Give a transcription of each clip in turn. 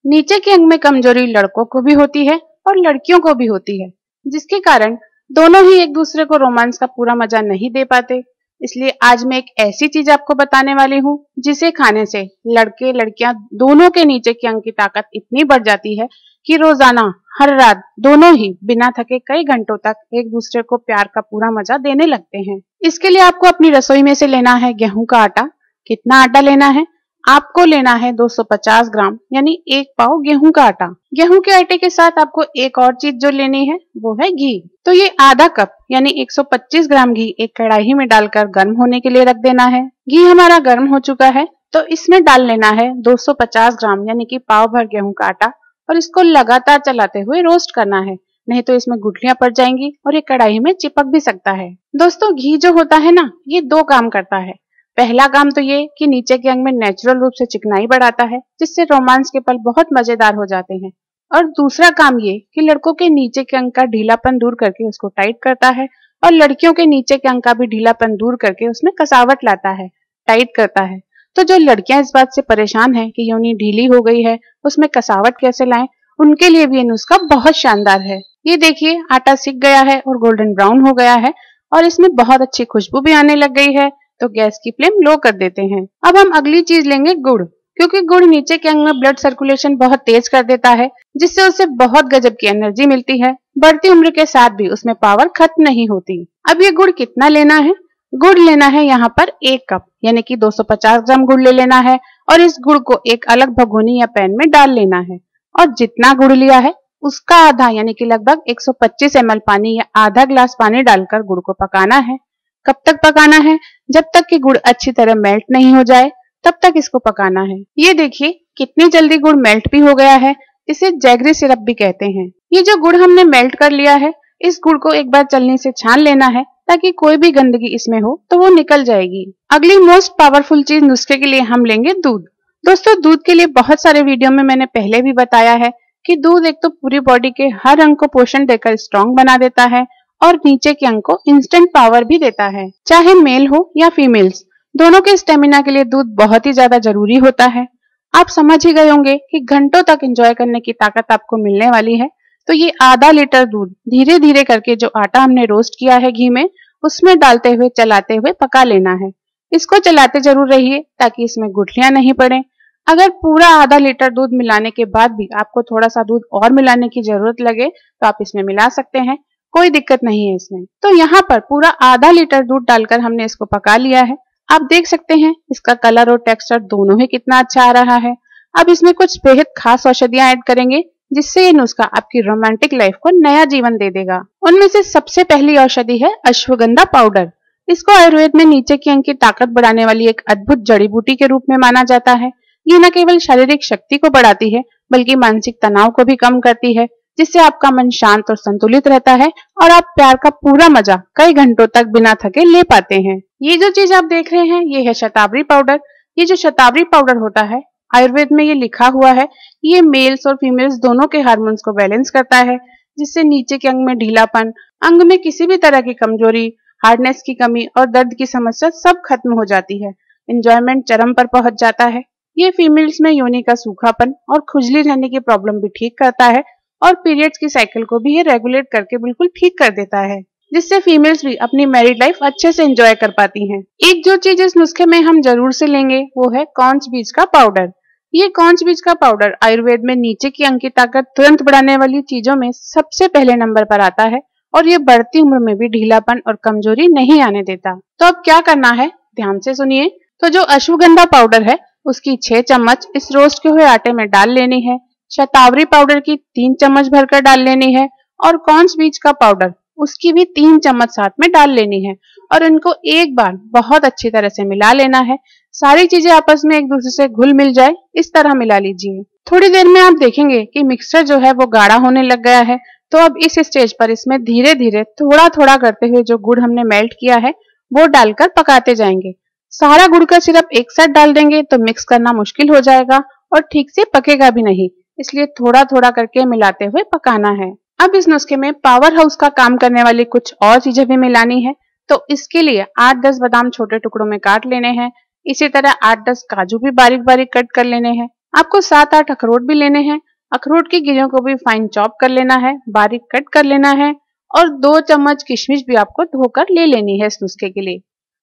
नीचे के अंग में कमजोरी लड़कों को भी होती है और लड़कियों को भी होती है, जिसके कारण दोनों ही एक दूसरे को रोमांस का पूरा मजा नहीं दे पाते। इसलिए आज मैं एक ऐसी चीज आपको बताने वाली हूँ जिसे खाने से लड़के लड़कियां दोनों के नीचे के अंग की ताकत इतनी बढ़ जाती है कि रोजाना हर रात दोनों ही बिना थके कई घंटों तक एक दूसरे को प्यार का पूरा मजा देने लगते हैं। इसके लिए आपको अपनी रसोई में से लेना है गेहूं का आटा। कितना आटा लेना है? आपको लेना है 250 ग्राम यानी 1 पाव गेहूं का आटा। गेहूं के आटे के साथ आपको एक और चीज जो लेनी है वो है घी। तो ये आधा कप यानी 125 ग्राम घी एक कढ़ाई में डालकर गर्म होने के लिए रख देना है। घी हमारा गर्म हो चुका है तो इसमें डाल लेना है 250 ग्राम यानी कि पाव भर गेहूं का आटा और इसको लगातार चलाते हुए रोस्ट करना है, नहीं तो इसमें गुठलियां पड़ जाएंगी और ये कढ़ाई में चिपक भी सकता है। दोस्तों, घी जो होता है ना, ये 2 काम करता है। पहला काम तो ये कि नीचे के अंग में नेचुरल रूप से चिकनाई बढ़ाता है, जिससे रोमांस के पल बहुत मजेदार हो जाते हैं। और दूसरा काम ये कि लड़कों के नीचे के अंग का ढीलापन दूर करके उसको टाइट करता है और लड़कियों के नीचे के अंग का भी ढीलापन दूर करके उसमें कसावट लाता है, टाइट करता है। तो जो लड़कियां इस बात से परेशान हैं कि योनि ढीली हो गई है, उसमें कसावट कैसे लाएं, उनके लिए भी ये नुस्खा बहुत शानदार है। ये देखिए, आटा सिक गया है और गोल्डन ब्राउन हो गया है और इसमें बहुत अच्छी खुशबू भी आने लग गई है। तो गैस की फ्लेम लो कर देते हैं। अब हम अगली चीज लेंगे गुड़, क्योंकि गुड़ नीचे के अंग में ब्लड सर्कुलेशन बहुत तेज कर देता है, जिससे उसे बहुत गजब की एनर्जी मिलती है। बढ़ती उम्र के साथ भी उसमें पावर खत्म नहीं होती। अब ये गुड़ कितना लेना है? गुड़ लेना है यहाँ पर 1 कप यानी कि 250 ग्राम गुड़ ले लेना है और इस गुड़ को एक अलग भगोनी या पैन में डाल लेना है और जितना गुड़ लिया है उसका आधा यानी कि लगभग 125 ml पानी या आधा ग्लास पानी डालकर गुड़ को पकाना है। कब तक पकाना है? जब तक कि गुड़ अच्छी तरह मेल्ट नहीं हो जाए, तब तक इसको पकाना है। ये देखिए कितनी जल्दी गुड़ मेल्ट भी हो गया है। इसे जैगरी सिरप भी कहते हैं। ये जो गुड़ हमने मेल्ट कर लिया है, इस गुड़ को एक बार चलनी से छान लेना है ताकि कोई भी गंदगी इसमें हो तो वो निकल जाएगी। अगली मोस्ट पावरफुल चीज नुस्खे के लिए हम लेंगे दूध। दोस्तों, दूध के लिए बहुत सारे वीडियो में मैंने पहले भी बताया है कि दूध एक तो पूरी बॉडी के हर अंग को पोषण देकर स्ट्रॉन्ग बना देता है और नीचे के अंग को इंस्टेंट पावर भी देता है। चाहे मेल हो या फीमेल्स, दोनों के स्टेमिना के लिए दूध बहुत ही ज्यादा जरूरी होता है। आप समझ ही गए होंगे कि घंटों तक एंजॉय करने की ताकत आपको मिलने वाली है। तो ये आधा लीटर दूध धीरे धीरे करके जो आटा हमने रोस्ट किया है घी में, उसमें डालते हुए चलाते हुए पका लेना है। इसको चलाते जरूर रहिए ताकि इसमें गुठलियां नहीं पड़े। अगर पूरा आधा लीटर दूध मिलाने के बाद भी आपको थोड़ा सा दूध और मिलाने की जरूरत लगे तो आप इसमें मिला सकते हैं, कोई दिक्कत नहीं है इसमें। तो यहाँ पर पूरा आधा लीटर दूध डालकर हमने इसको पका लिया है। आप देख सकते हैं इसका कलर और टेक्सचर दोनों ही कितना अच्छा आ रहा है। अब इसमें कुछ बेहद खास औषधियां ऐड करेंगे जिससे ये नुस्खा आपकी रोमांटिक लाइफ को नया जीवन दे देगा। उनमें से सबसे पहली औषधि है अश्वगंधा पाउडर। इसको आयुर्वेद में नीचे की अंग की ताकत बढ़ाने वाली एक अद्भुत जड़ी बूटी के रूप में माना जाता है। ये न केवल शारीरिक शक्ति को बढ़ाती है बल्कि मानसिक तनाव को भी कम करती है, जिससे आपका मन शांत और संतुलित रहता है और आप प्यार का पूरा मजा कई घंटों तक बिना थके ले पाते हैं। ये जो चीज आप देख रहे हैं ये है शतावरी पाउडर। ये जो शतावरी पाउडर होता है, आयुर्वेद में ये लिखा हुआ है, ये मेल्स और फीमेल्स दोनों के हार्मोन्स को बैलेंस करता है, जिससे नीचे के अंग में ढीलापन, अंग में किसी भी तरह की कमजोरी, हार्डनेस की कमी और दर्द की समस्या सब खत्म हो जाती है। एंजॉयमेंट चरम पर पहुंच जाता है। ये फीमेल्स में योनि का सूखापन और खुजली रहने की प्रॉब्लम भी ठीक करता है और पीरियड्स की साइकिल को भी ये रेगुलेट करके बिल्कुल ठीक कर देता है, जिससे फीमेल्स भी अपनी मैरिड लाइफ अच्छे से एंजॉय कर पाती हैं। एक जो चीज इस नुस्खे में हम जरूर से लेंगे वो है कॉन्च बीज का पाउडर। ये कॉन्च बीज का पाउडर आयुर्वेद में नीचे की अंग की ताकत तुरंत बढ़ाने वाली चीजों में सबसे पहले नंबर पर आता है और ये बढ़ती उम्र में भी ढीलापन और कमजोरी नहीं आने देता। तो अब क्या करना है, ध्यान से सुनिए। तो जो अश्वगंधा पाउडर है उसकी 6 चम्मच इस रोस्ट के हुए आटे में डाल लेनी है। शतावरी पाउडर की 3 चम्मच भरकर डाल लेनी है और कॉन्च बीज का पाउडर उसकी भी 3 चम्मच साथ में डाल लेनी है और इनको एक बार बहुत अच्छी तरह से मिला लेना है। सारी चीजें आपस में एक दूसरे से घुल मिल जाए, इस तरह मिला लीजिए। थोड़ी देर में आप देखेंगे कि मिक्सचर जो है वो गाढ़ा होने लग गया है। तो अब इस स्टेज पर इसमें धीरे धीरे थोड़ा थोड़ा करते हुए जो गुड़ हमने मेल्ट किया है वो डालकर पकाते जाएंगे। सारा गुड़ का सिरप एक साथ डाल देंगे तो मिक्स करना मुश्किल हो जाएगा और ठीक से पकेगा भी नहीं, इसलिए थोड़ा थोड़ा करके मिलाते हुए पकाना है। अब इस नुस्खे में पावर हाउस का काम करने वाली कुछ और चीजें भी मिलानी है। तो इसके लिए 8-10 बादाम छोटे टुकड़ों में काट लेने हैं। इसी तरह 8-10 काजू भी बारीक बारीक कट कर लेने हैं। आपको 7-8 अखरोट भी लेने हैं। अखरोट की गिरियों को भी फाइन चॉप कर लेना है, बारीक कट कर लेना है और 2 चम्मच किशमिश भी आपको धोकर ले लेनी है इस नुस्खे के लिए।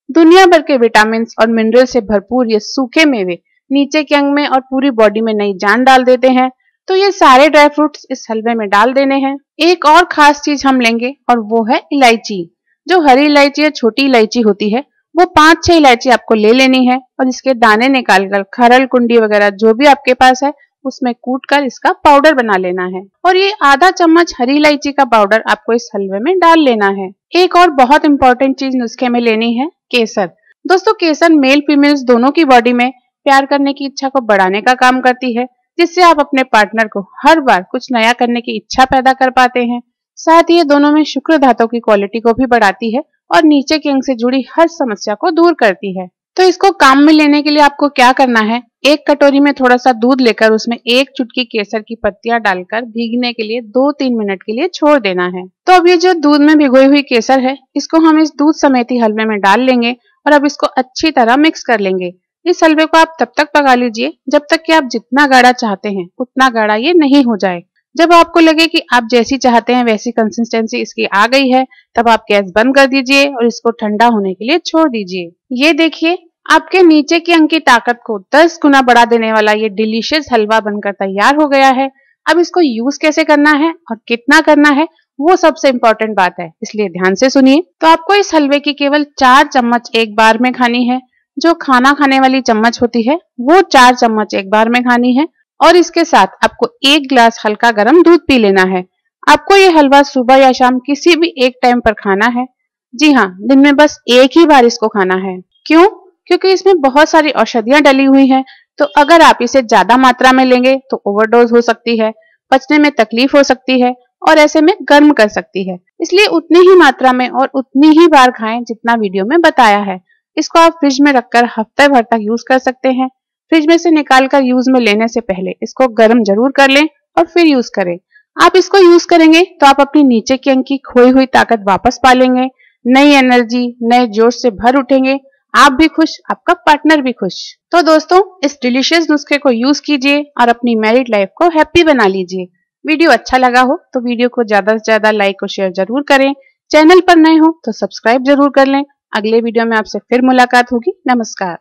दुनिया भर के विटामिन और मिनरल से भरपूर ये सूखे मेवे नीचे के अंग में और पूरी बॉडी में नई जान डाल देते हैं। तो ये सारे ड्राई फ्रूट्स इस हलवे में डाल देने हैं। एक और खास चीज हम लेंगे और वो है इलायची। जो हरी इलायची या छोटी इलायची होती है वो 5-6 इलायची आपको ले लेनी है और इसके दाने निकालकर खरल कुंडी वगैरह जो भी आपके पास है उसमें कूट कर इसका पाउडर बना लेना है और ये आधा चम्मच हरी इलायची का पाउडर आपको इस हलवे में डाल लेना है। एक और बहुत इंपॉर्टेंट चीज नुस्खे में लेनी है, केसर। दोस्तों केसर मेल फीमेल्स दोनों की बॉडी में प्यार करने की इच्छा को बढ़ाने का काम करती है, जिससे आप अपने पार्टनर को हर बार कुछ नया करने की इच्छा पैदा कर पाते हैं। साथ ही ये दोनों में शुक्र धातु की क्वालिटी को भी बढ़ाती है और नीचे के अंग से जुड़ी हर समस्या को दूर करती है। तो इसको काम में लेने के लिए आपको क्या करना है, एक कटोरी में थोड़ा सा दूध लेकर उसमें 1 चुटकी केसर की पत्तियां डालकर भीगने के लिए 2-3 मिनट के लिए छोड़ देना है। तो अब ये जो दूध में भिगोई हुई केसर है इसको हम इस दूध समेत ही हलवे में डाल लेंगे और अब इसको अच्छी तरह मिक्स कर लेंगे। इस हलवे को आप तब तक पका लीजिए जब तक कि आप जितना गाढ़ा चाहते हैं उतना गाढ़ा ये नहीं हो जाए। जब आपको लगे कि आप जैसी चाहते हैं वैसी कंसिस्टेंसी इसकी आ गई है तब आप गैस बंद कर दीजिए और इसको ठंडा होने के लिए छोड़ दीजिए। ये देखिए आपके नीचे की अंग की ताकत को 10 गुना बढ़ा देने वाला ये डिलीशियस हलवा बनकर तैयार हो गया है। अब इसको यूज कैसे करना है और कितना करना है वो सबसे इम्पोर्टेंट बात है, इसलिए ध्यान से सुनिए। तो आपको इस हलवे की केवल 4 चम्मच एक बार में खानी है। जो खाना खाने वाली चम्मच होती है वो 4 चम्मच एक बार में खानी है और इसके साथ आपको 1 गिलास हल्का गर्म दूध पी लेना है। आपको ये हलवा सुबह या शाम किसी भी एक टाइम पर खाना है। जी हाँ, दिन में बस एक ही बार इसको खाना है। क्यों? क्योंकि इसमें बहुत सारी औषधियां डली हुई हैं, तो अगर आप इसे ज्यादा मात्रा में लेंगे तो ओवरडोज हो सकती है, पचने में तकलीफ हो सकती है और ऐसे में गर्म कर सकती है। इसलिए उतनी ही मात्रा में और उतनी ही बार खाएं जितना वीडियो में बताया है। इसको आप फ्रिज में रखकर हफ्ते भर तक यूज कर सकते हैं। फ्रिज में से निकालकर यूज में लेने से पहले इसको गर्म जरूर कर लें और फिर यूज करें। आप इसको यूज करेंगे तो आप अपनी नीचे की अंग की खोई हुई ताकत वापस पा लेंगे, नई एनर्जी, नए जोश से भर उठेंगे। आप भी खुश, आपका पार्टनर भी खुश। तो दोस्तों इस डिलीशियस नुस्खे को यूज कीजिए और अपनी मैरिड लाइफ को हैप्पी बना लीजिए। वीडियो अच्छा लगा हो तो वीडियो को ज्यादा से ज्यादा लाइक और शेयर जरूर करें। चैनल पर नए हो तो सब्सक्राइब जरूर कर लें। अगले वीडियो में आपसे फिर मुलाकात होगी। नमस्कार।